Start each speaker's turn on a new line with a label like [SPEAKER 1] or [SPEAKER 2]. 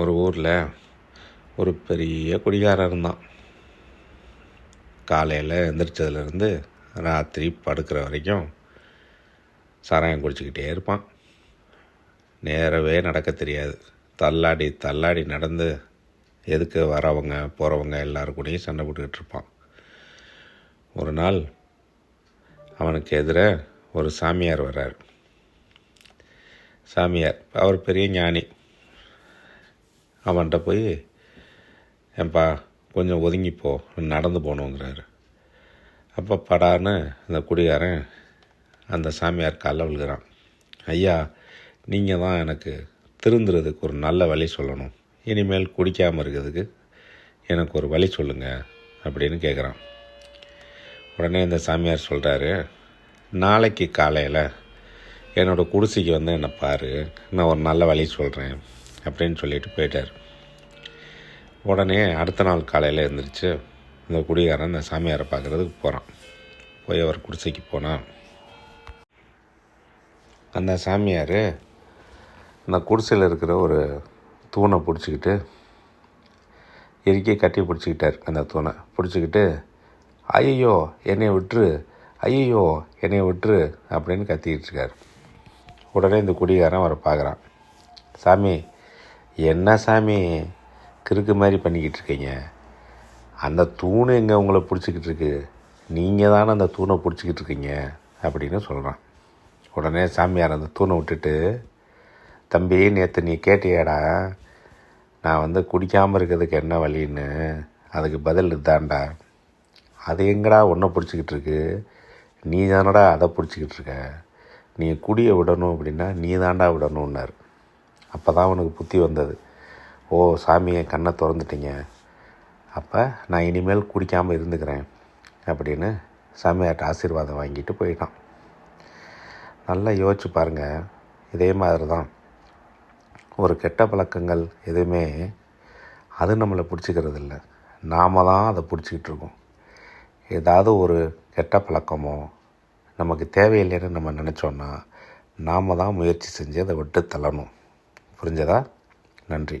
[SPEAKER 1] ஒரு ஊரில் ஒரு பெரிய குடிகாரன் இருந்தான். காலையில் எந்திரிச்சதுலேருந்து ராத்திரி படுக்கிற வரைக்கும் சாராயம் குடிச்சிக்கிட்டே இருப்பான். நேரவே நடக்க தெரியாது. தள்ளாடி தள்ளாடி நடந்து எதுக்கு வரவங்க போகிறவங்க எல்லோரும் கூடயும் சண்டை போட்டுக்கிட்டு இருப்பான். ஒரு நாள் அவனுக்கு எதிராக ஒரு சாமியார் வர்றார். சாமியார் அவர் பெரிய ஞானி. அவன்கிட்ட போய், ஏன்பா கொஞ்சம் ஒதுங்கிப்போ, நடந்து போகணுங்கிறாரு. அப்போ படான்னு அந்த குடிகாரன் அந்த சாமியார் காலில் விழுகிறான். ஐயா, நீங்கள் தான் எனக்கு திருந்துறதுக்கு ஒரு நல்ல வழி சொல்லணும். இனிமேல் குடிக்காமல் இருக்கிறதுக்கு எனக்கு ஒரு வழி சொல்லுங்கள் அப்படின்னு கேட்குறான். உடனே இந்த சாமியார் சொல்கிறாரு, நாளைக்கு காலையில் என்னோடய குடிசைக்கு வந்து என்னை பாரு, நான் ஒரு நல்ல வழி சொல்கிறேன் அப்படின்னு சொல்லிட்டு போயிட்டார். உடனே அடுத்த நாள் காலையில் எழுந்திரிச்சு இந்த குடிகாரன் இந்த சாமியாரை பார்க்குறதுக்கு போகிறான். போய் அவர் குடிசைக்கு போனான். அந்த சாமியார் அந்த குடிசையில் இருக்கிற ஒரு தூணை பிடிச்சிக்கிட்டு இறுக்கி கட்டி பிடிச்சிக்கிட்டார். அந்த தூணை பிடிச்சிக்கிட்டு, ஐயோ என்னை விட்டுரு, ஐயோ என்னை விட்டுரு அப்படின்னு கத்திக்கிட்டு இருக்கார். உடனே இந்த குடிகாரன் அவரை பார்க்குறான். சாமி, என்ன சாமி கிறுக்கு மாதிரி பண்ணிக்கிட்டு இருக்கீங்க? அந்த தூணு எங்கே உங்களை பிடிச்சிக்கிட்டு இருக்கு? நீங்கள் தானே அந்த தூணை பிடிச்சிக்கிட்டு இருக்கீங்க அப்படின்னு சொல்கிறான். உடனே சாமியார் அந்த தூணை விட்டுட்டு, தம்பி நேற்று நீ கேட்டியாடா நான் வந்து குடிக்காமல் இருக்கிறதுக்கு என்ன வழின்னு, அதுக்கு பதில் இதுதான்டா. அது எங்கடா ஒன்றை பிடிச்சிக்கிட்டு இருக்கு? நீ தானடா அதை பிடிச்சிக்கிட்டு இருக்க. நீ குடியை விடணும் அப்படின்னா நீ தாண்டா விடணுன்னார். அப்போ தான் அவனுக்கு புத்தி வந்தது. ஓ சாமியை கண்ணை திறந்துட்டீங்க, அப்போ நான் இனிமேல் குடிக்காமல் இருந்துக்கிறேன் அப்படின்னு சாமியார்ட்ட ஆசீர்வாதம் வாங்கிட்டு போயிட்டான். நல்லா யோசிச்சு பாருங்கள். இதே மாதிரி தான் ஒரு கெட்ட பழக்கங்கள் எதுவுமே அது நம்மளை பிடிச்சிக்கிறது இல்லை, நாம் தான் அதை பிடிச்சிக்கிட்டு இருக்கோம். ஏதாவது ஒரு கெட்ட பழக்கமோ நமக்கு தேவையில்லைன்னு நம்ம நினச்சோன்னா நாம் தான் முயற்சி செஞ்சு அதை விட்டு தள்ளணும். புரிஞ்சதா? நன்றி.